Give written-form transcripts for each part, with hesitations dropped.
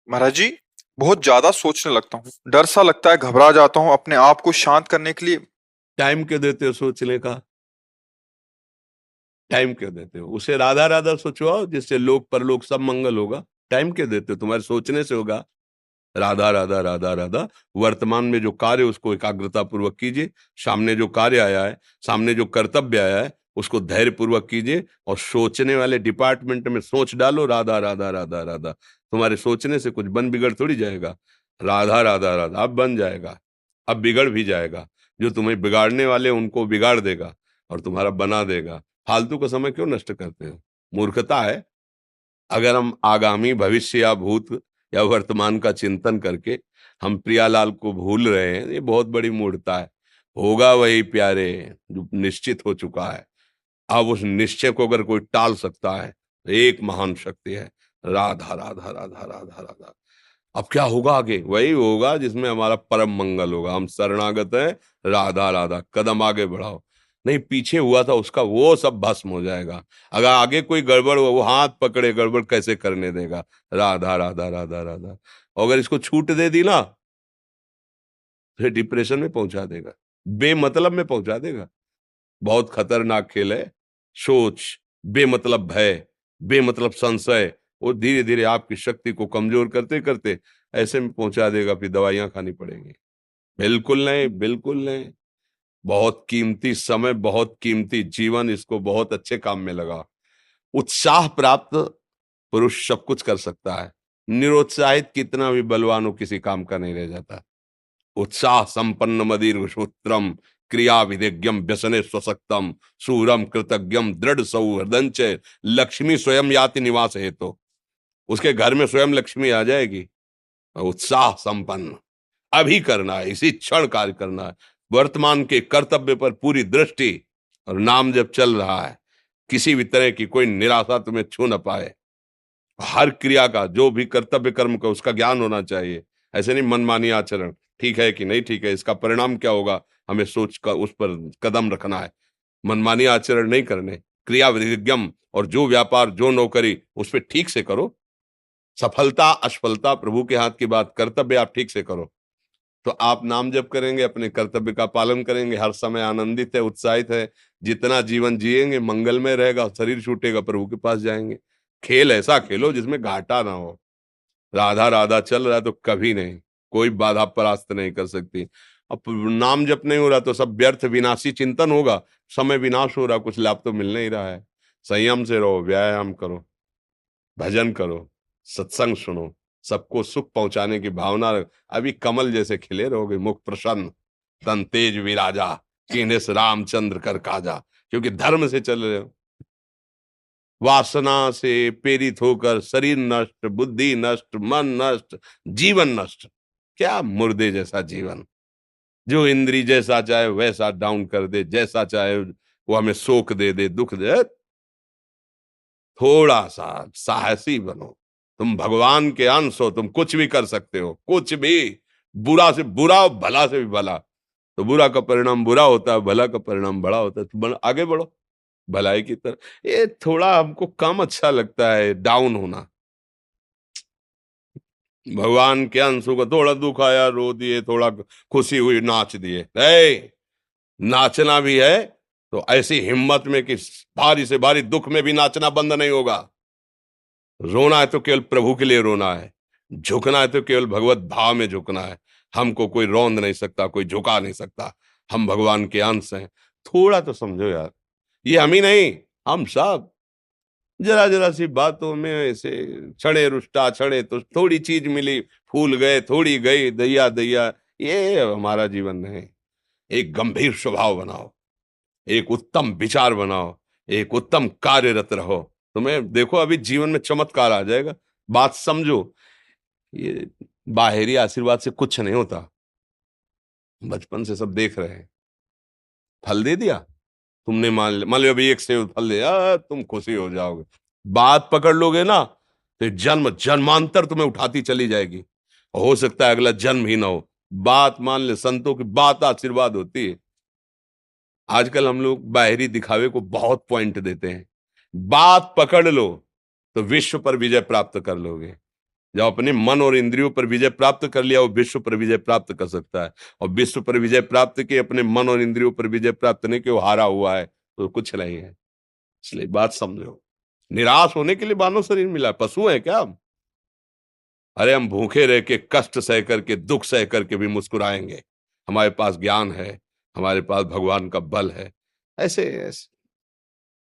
महाराज जी, बहुत ज्यादा सोचने लगता हूँ। डर सा लगता है, घबरा जाता हूँ। अपने आप को शांत करने के लिए टाइम क्यों देते हो सोचने का? टाइम क्यों देते हो? उसे राधा राधा सोचवाओ, जिससे लोक परलोक सब मंगल होगा। टाइम क्यों देते हो? तुम्हारे सोचने से होगा। राधा राधा राधा राधा। वर्तमान में जो कार्य उसको एकाग्रता पूर्वक कीजिए। सामने जो कार्य आया है, सामने जो कर्तव्य आया है, उसको धैर्य पूर्वक कीजिए। और सोचने वाले डिपार्टमेंट में सोच डालो राधा राधा राधा राधा। तुम्हारे सोचने से कुछ बन बिगड़ थोड़ी जाएगा। राधा राधा राधा अब बन जाएगा। अब बिगड़ भी जाएगा। जो तुम्हें बिगाड़ने वाले उनको बिगाड़ देगा और तुम्हारा बना देगा। फालतू का समय क्यों नष्ट करते हो? मूर्खता है। अगर हम आगामी भविष्य या भूत या वर्तमान का चिंतन करके हम प्रियालाल को भूल रहे हैं, ये बहुत बड़ी मूर्खता है। होगा वही प्यारे जो निश्चित हो चुका है। अब उस निश्चय को अगर कोई टाल सकता है तो एक महान शक्ति है। राधा राधा राधा राधा राधा। अब क्या होगा आगे? वही होगा जिसमें हमारा परम मंगल होगा। हम शरणागत हैं। राधा राधा, कदम आगे बढ़ाओ। नहीं, पीछे हुआ था उसका वो सब भस्म हो जाएगा। अगर आगे कोई गड़बड़ हुआ, वो हाथ पकड़े गड़बड़ कैसे करने देगा? राधा राधा राधा राधा। और अगर इसको छूट दे दी ना, फिर डिप्रेशन में पहुंचा देगा। बेमतलब में पहुंचा देगा। बहुत खतरनाक खेल है। सोच, बेमतलब भय, बेमतलब संशय, वो धीरे धीरे आपकी शक्ति को कमजोर करते करते ऐसे में पहुंचा देगा, फिर दवाइयां खानी पड़ेंगी। बिल्कुल नहीं, बिल्कुल नहीं। बहुत कीमती समय, बहुत कीमती जीवन, इसको बहुत अच्छे काम में लगा। उत्साह प्राप्त पुरुष सब कुछ कर सकता है। निरुत्साहित कितना भी बलवान हो, किसी काम का नहीं रह जाता। उत्साह संपन्न मदीर्घ सूत्रम, क्रिया विधिज्ञम व्यसने स्वसक्तम, सूरम कृतज्ञम दृढ़ सौहृदंच, लक्ष्मी स्वयं याति निवास हेतु। उसके घर में स्वयं लक्ष्मी आ जाएगी। उत्साह संपन्न अभी करना है, इसी क्षण कार्य करना है। वर्तमान के कर्तव्य पर पूरी दृष्टि। और नाम जब चल रहा है, किसी भी तरह की कोई निराशा तुम्हें छू न पाए। हर क्रिया का, जो भी कर्तव्य कर्म का, उसका ज्ञान होना चाहिए। ऐसे नहीं मनमानी आचरण, ठीक है कि नहीं ठीक है, इसका परिणाम क्या होगा, हमें सोच कर उस पर कदम रखना है। मनमानी आचरण नहीं करने। क्रिया विधिज्ञम, और जो व्यापार जो नौकरी उस पर ठीक से करो। सफलता असफलता प्रभु के हाथ की बात, कर्तव्य आप ठीक से करो तो आप नाम जप करेंगे, अपने कर्तव्य का पालन करेंगे, हर समय आनंदित है, उत्साहित है। जितना जीवन जिएंगे मंगलमय रहेगा। शरीर छूटेगा, प्रभु के पास जाएंगे। खेल ऐसा खेलो जिसमें घाटा ना हो। राधा राधा चल रहा है तो कभी नहीं, कोई बाधा परास्त नहीं कर सकती। अब नाम जप नहीं हो रहा तो सब व्यर्थ विनाशी चिंतन होगा। समय विनाश हो रहा, कुछ लाभ तो मिल नहीं रहा है। संयम से रहो, व्यायाम करो, भजन करो, सत्संग सुनो, सबको सुख पहुंचाने की भावना रख। अभी कमल जैसे खिले रहोगे, मुख प्रसन्न, तन तेज विराजा, कीन्हे से रामचंद्र कर काजा। क्योंकि धर्म से चल रहे हो। वासना से प्रेरित होकर शरीर नष्ट, बुद्धि नष्ट, मन नष्ट, जीवन नष्ट। क्या मुर्दे जैसा जीवन, जो इंद्री जैसा चाहे वैसा डाउन कर दे, जैसा चाहे वो हमें शोक दे दे, दुख दे। थोड़ा सा साहसी बनो। तुम भगवान के अंश हो, तुम कुछ भी कर सकते हो, कुछ भी। बुरा से बुरा और भला से भी भला। तो बुरा का परिणाम बुरा होता है, भला का परिणाम बड़ा होता है। तो आगे बढ़ो भलाई की तरफ। ये थोड़ा हमको कम अच्छा लगता है डाउन होना। भगवान के अंश को थोड़ा दुख आया रो दिए, थोड़ा खुशी हुई नाच दिए। नाचना भी है तो ऐसी हिम्मत में कि भारी से भारी दुख में भी नाचना बंद नहीं होगा। रोना है तो केवल प्रभु के लिए रोना है। झुकना है तो केवल भगवत भाव में झुकना है। हमको कोई रौंद नहीं सकता, कोई झुका नहीं सकता। हम भगवान के अंश हैं। थोड़ा तो समझो यार। ये हम ही नहीं, हम सब जरा जरा सी बातों में ऐसे क्षणे रुष्टा क्षणे तो थोड़ी चीज मिली, फूल गए, थोड़ी गई, दैया दैया। ये हमारा जीवन नहीं। एक गंभीर स्वभाव बनाओ, एक उत्तम विचार बनाओ, एक उत्तम कार्यरत रहो। तुम्हें देखो अभी जीवन में चमत्कार आ जाएगा। बात समझो। ये बाहरी आशीर्वाद से कुछ नहीं होता। बचपन से सब देख रहे हैं। फल दे दिया, तुमने मान लो अभी एक सेब फल दिया, तुम खुशी हो जाओगे। बात पकड़ लोगे ना तो जन्म जन्मांतर तुम्हें उठाती चली जाएगी। हो सकता है अगला जन्म ही ना हो। बात मान ले, संतों की बात आशीर्वाद होती है। आजकल हम लोग बाहरी दिखावे को बहुत पॉइंट देते हैं। बात पकड़ लो तो विश्व पर विजय प्राप्त कर लोगे। जब अपने मन और इंद्रियों पर विजय प्राप्त कर लिया, वो विश्व पर विजय प्राप्त कर सकता है। और विश्व पर विजय प्राप्त किए, अपने मन और इंद्रियों पर विजय प्राप्त नहीं कि वो हारा हुआ है, तो कुछ नहीं है। इसलिए बात समझो, निराश होने के लिए मानव शरीर मिला, पशु है क्या हम? अरे हम भूखे रह के, कष्ट सह करके, दुख सह करके भी मुस्कुराएंगे। हमारे पास ज्ञान है, हमारे पास भगवान का बल है। ऐसे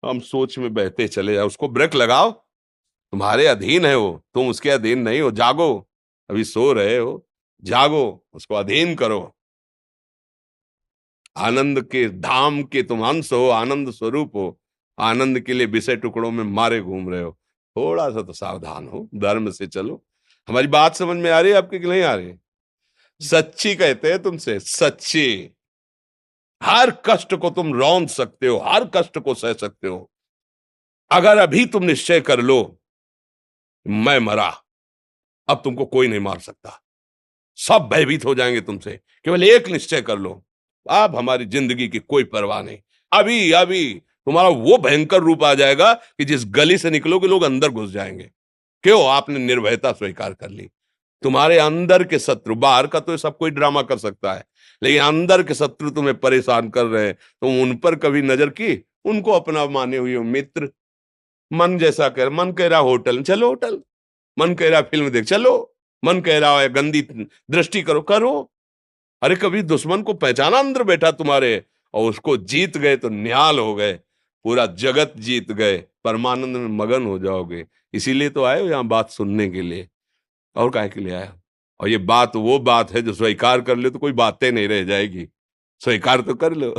हम सोच में बहते चले जाओ, उसको ब्रेक लगाओ। तुम्हारे अधीन है वो, तुम उसके अधीन नहीं हो। जागो, अभी सो रहे हो, जागो, उसको अधीन करो। आनंद के धाम के तुम अंश हो, आनंद स्वरूप हो। आनंद के लिए विषय टुकड़ों में मारे घूम रहे हो। थोड़ा सा तो सावधान हो, धर्म से चलो। हमारी बात समझ में आ रही है आपकी कि नहीं आ रही? सच्ची कहते हैं तुमसे, सच्ची। हर कष्ट को तुम रौंद सकते हो, हर कष्ट को सह सकते हो। अगर अभी तुम निश्चय कर लो, मैं मरा, अब तुमको कोई नहीं मार सकता। सब भयभीत हो जाएंगे तुमसे। केवल एक निश्चय कर लो, अब हमारी जिंदगी की कोई परवाह नहीं। अभी अभी तुम्हारा वो भयंकर रूप आ जाएगा कि जिस गली से निकलोगे लोग अंदर घुस जाएंगे। क्यों? आपने निर्भयता स्वीकार कर ली। तुम्हारे अंदर के शत्रु, बाहर का तो सब कोई ड्रामा कर सकता है, लेकिन अंदर के शत्रु तुम्हें परेशान कर रहे हैं, तुम उन पर कभी नजर की? उनको अपना माने हुए हो मित्र। मन जैसा कर, मन कह रहा होटल चलो, होटल। मन कह रहा फिल्म देख चलो। मन कह रहा है गंदी दृष्टि करो, करो। अरे कभी दुश्मन को पहचाना अंदर बैठा तुम्हारे, और उसको जीत गए तो निहाल हो गए, पूरा जगत जीत गए, परमानंद में मगन हो जाओगे। इसीलिए तो आए हो यहाँ बात सुनने के लिए, और काहे के लिए आए हो? और ये बात वो बात है जो स्वीकार कर ले तो कोई बातें नहीं रह जाएगी। स्वीकार तो कर लो।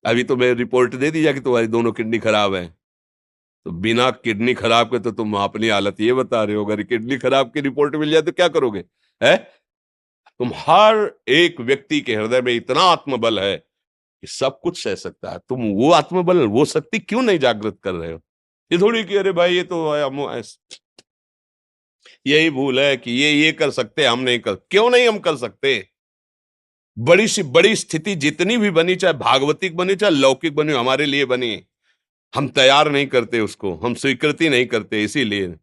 अभी तो मैं रिपोर्ट दे दी जा कि तुम्हारी दोनों किडनी खराब है, तो बिना किडनी खराब के तो तुम अपनी हालत ये बता रहे हो, अगर किडनी खराब की रिपोर्ट मिल जाए तो क्या करोगे? है? तुम हर एक व्यक्ति के हृदय में इतना आत्मबल है कि सब कुछ सह सकता है। तुम वो आत्मबल, वो शक्ति क्यों नहीं जागृत कर रहे हो? ये थोड़ी कि अरे भाई ये तो यही भूल है कि ये कर सकते हैं, हम नहीं कर। क्यों नहीं हम कर सकते? बड़ी सी बड़ी स्थिति जितनी भी बनी, चाहे भागवतिक बनी चाहे लौकिक बनी, हमारे लिए बनी, हम तैयार नहीं करते उसको, हम स्वीकृति नहीं करते। इसीलिए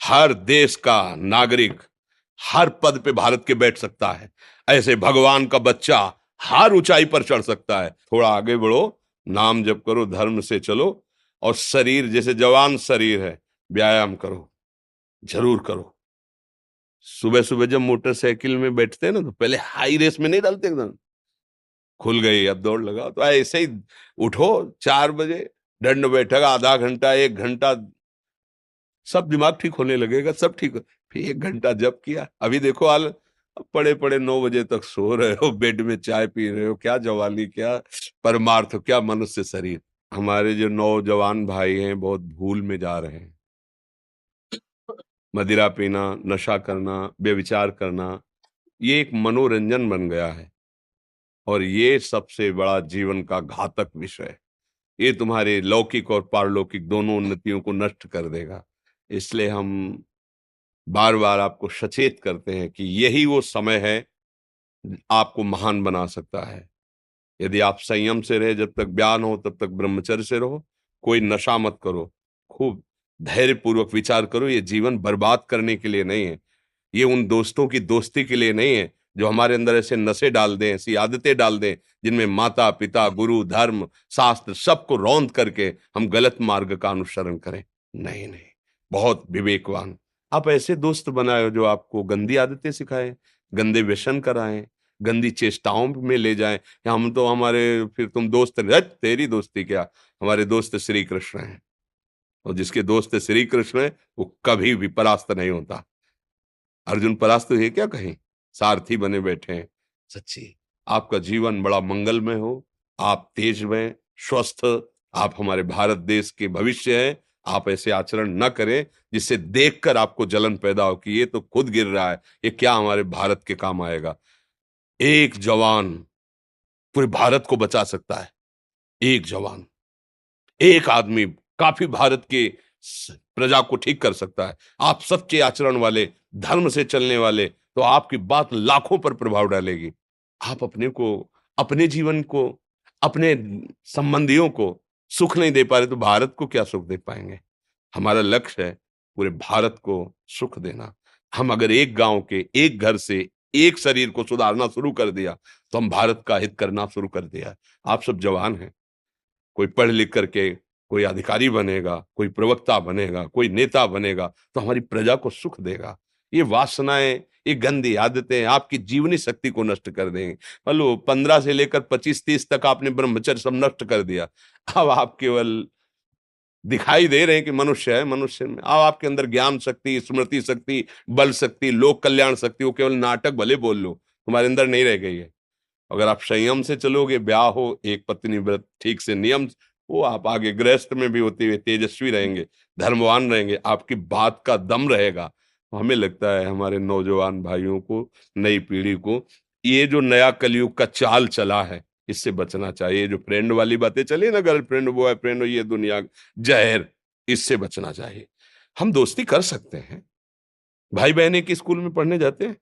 हर देश का नागरिक हर पद पे भारत के बैठ सकता है, ऐसे भगवान का बच्चा हर ऊंचाई पर चढ़ सकता है। थोड़ा आगे बढ़ो, नाम जप करो, धर्म से चलो, और शरीर जैसे जवान शरीर है, व्यायाम करो, जरूर करो। सुबह सुबह जब मोटरसाइकिल में बैठते हैं ना, तो पहले हाई रेस में नहीं डालते, एकदम खुल गई अब दौड़ लगाओ, तो ऐसे ही उठो 4 बजे, दंड बैठक आधा घंटा 1 घंटा, सब दिमाग ठीक होने लगेगा, सब ठीक हो। फिर 1 घंटा जब किया, अभी देखो हाल, पड़े पड़े 9 बजे तक सो रहे हो, बेड में चाय पी रहे हो। क्या जवानी, क्या परमार्थ, क्या मनुष्य शरीर। हमारे जो नौजवान भाई हैं बहुत भूल में जा रहे हैं। मदिरा पीना, नशा करना, व्यभिचार करना, ये एक मनोरंजन बन गया है, और ये सबसे बड़ा जीवन का घातक विषय है। ये तुम्हारे लौकिक और पारलौकिक दोनों उन्नतियों को नष्ट कर देगा। इसलिए हम बार बार आपको सचेत करते हैं कि यही वो समय है आपको महान बना सकता है। यदि आप संयम से रहे, जब तक ज्ञान हो तब तक ब्रह्मचर्य से रहो, कोई नशा मत करो, खूब धैर्य पूर्वक विचार करो। ये जीवन बर्बाद करने के लिए नहीं है, ये उन दोस्तों की दोस्ती के लिए नहीं है जो हमारे अंदर ऐसे नशे डाल दें, ऐसी आदतें डाल दें जिनमें माता पिता, गुरु, धर्म, शास्त्र सबको रौंद करके हम गलत मार्ग का अनुसरण करें। नहीं नहीं, बहुत विवेकवान। आप ऐसे दोस्त बनाए जो आपको गंदी आदतें सिखाएं, गंदे व्यसन कराएं, गंदी चेष्टाओं में ले जाएं। या हम तो हमारे, फिर तुम दोस्त, तेरी दोस्ती क्या, हमारे दोस्त श्री कृष्ण हैं, और जिसके दोस्त श्री कृष्ण है वो कभी भी परास्त नहीं होता। अर्जुन परास्त हुए क्या कहीं? सारथी बने बैठे हैं। सच्ची आपका जीवन बड़ा मंगलमय हो, आप तेज में स्वस्थ, आप हमारे भारत देश के भविष्य हैं। आप ऐसे आचरण न करें जिससे देखकर आपको जलन पैदा हो कि ये तो खुद गिर रहा है, ये क्या हमारे भारत के काम आएगा। एक जवान पूरे भारत को बचा सकता है। एक जवान, एक आदमी काफी भारत के प्रजा को ठीक कर सकता है। आप सच्चे आचरण वाले, धर्म से चलने वाले, तो आपकी बात लाखों पर प्रभाव डालेगी। आप अपने को, अपने जीवन को, अपने संबंधियों को सुख नहीं दे पा रहे तो भारत को क्या सुख दे पाएंगे? हमारा लक्ष्य है पूरे भारत को सुख देना। हम अगर एक गांव के एक घर से एक शरीर को सुधारना शुरू कर दिया तो हम भारत का हित करना शुरू कर दिया। आप सब जवान हैं, कोई पढ़ लिख करके कोई अधिकारी बनेगा, कोई प्रवक्ता बनेगा, कोई नेता बनेगा तो हमारी प्रजा को सुख देगा। ये वासनाएं, ये गंदी आदतें आपकी जीवनी शक्ति को नष्ट कर देंगे। मान लो 15 से लेकर 25-30 तक आपने ब्रह्मचर्य सब नष्ट कर दिया, अब आप केवल दिखाई दे रहे हैं कि मनुष्य है, मनुष्य में अब आपके अंदर ज्ञान शक्ति, स्मृति शक्ति, बल शक्ति, लोक कल्याण शक्ति, वो केवल नाटक भले बोल लो, तुम्हारे अंदर नहीं रह गई है। अगर आप संयम से चलोगे, ब्याह हो, एक पत्नी व्रत ठीक से नियम, वो आप आगे गृहस्थ में भी होते हुए तेजस्वी रहेंगे, धर्मवान रहेंगे, आपकी बात का दम रहेगा। हमें लगता है हमारे नौजवान भाइयों को, नई पीढ़ी को, ये जो नया कलयुग का चाल चला है इससे बचना चाहिए। जो फ्रेंड वाली बातें चली ना, गर्लफ्रेंड बॉयफ्रेंड, ये दुनिया जहर, इससे बचना चाहिए। हम दोस्ती कर सकते हैं, भाई बहन एक स्कूल में पढ़ने जाते हैं,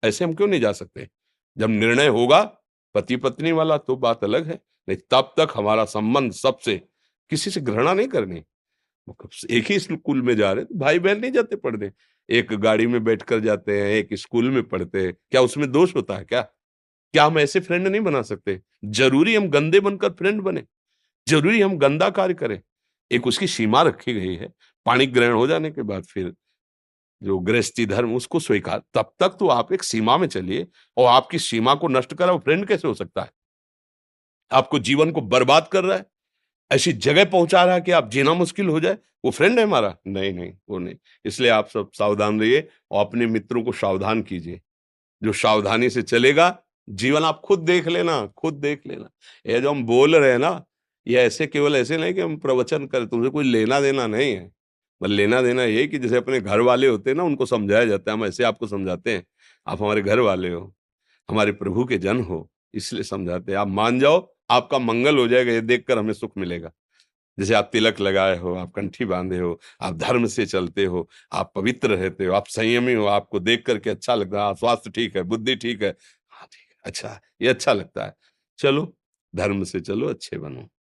ऐसे हम क्यों नहीं जा सकते? जब निर्णय होगा पति पत्नी वाला तो बात अलग है, नहीं तब तक हमारा संबंध सबसे, किसी से घृणा नहीं करनी। एक ही स्कूल में जा रहे तो भाई बहन नहीं जाते पढ़ने, एक गाड़ी में बैठकर जाते हैं, एक स्कूल में पढ़ते हैं, क्या उसमें दोष होता है? क्या क्या हम ऐसे फ्रेंड नहीं बना सकते? जरूरी हम गंदे बनकर फ्रेंड बने? जरूरी हम गंदा कार्य करें? एक उसकी सीमा रखी गई है, पाणी ग्रहण हो जाने के बाद फिर जो गृहस्थी धर्म उसको स्वीकार, तब तक तो आप एक सीमा में चलिए, और आपकी सीमा को नष्ट करा वो फ्रेंड कैसे हो सकता है? आपको जीवन को बर्बाद कर रहा है, ऐसी जगह पहुंचा रहा है कि आप जीना मुश्किल हो जाए, वो फ्रेंड है हमारा? नहीं नहीं, वो नहीं। इसलिए आप सब सावधान रहिए और अपने मित्रों को सावधान कीजिए। जो सावधानी से चलेगा, जीवन आप खुद देख लेना, खुद देख लेना। ये जो हम बोल रहे हैं ना, ये ऐसे केवल ऐसे नहीं कि हम प्रवचन करें, तुमसे कोई लेना देना नहीं है। बस लेना देना ये कि जैसे अपने घर वाले होते हैं ना, उनको समझाया जाता है, हम ऐसे आपको समझाते हैं। आप हमारे घर वाले हो, हमारे प्रभु के जन हो, इसलिए समझाते हैं। आप मान जाओ, आपका मंगल हो जाएगा, ये देखकर हमें सुख मिलेगा। जैसे आप तिलक लगाए हो, आप कंठी बांधे हो, आप धर्म से चलते हो, आप पवित्र रहते हो, आप संयमी हो, आपको देख करके अच्छा लगता है, हाँ, स्वास्थ्य ठीक है, बुद्धि ठीक है, हाँ ठीक है, अच्छा है, ये अच्छा लगता है। चलो, धर्म से चलो, अच्छे बनो।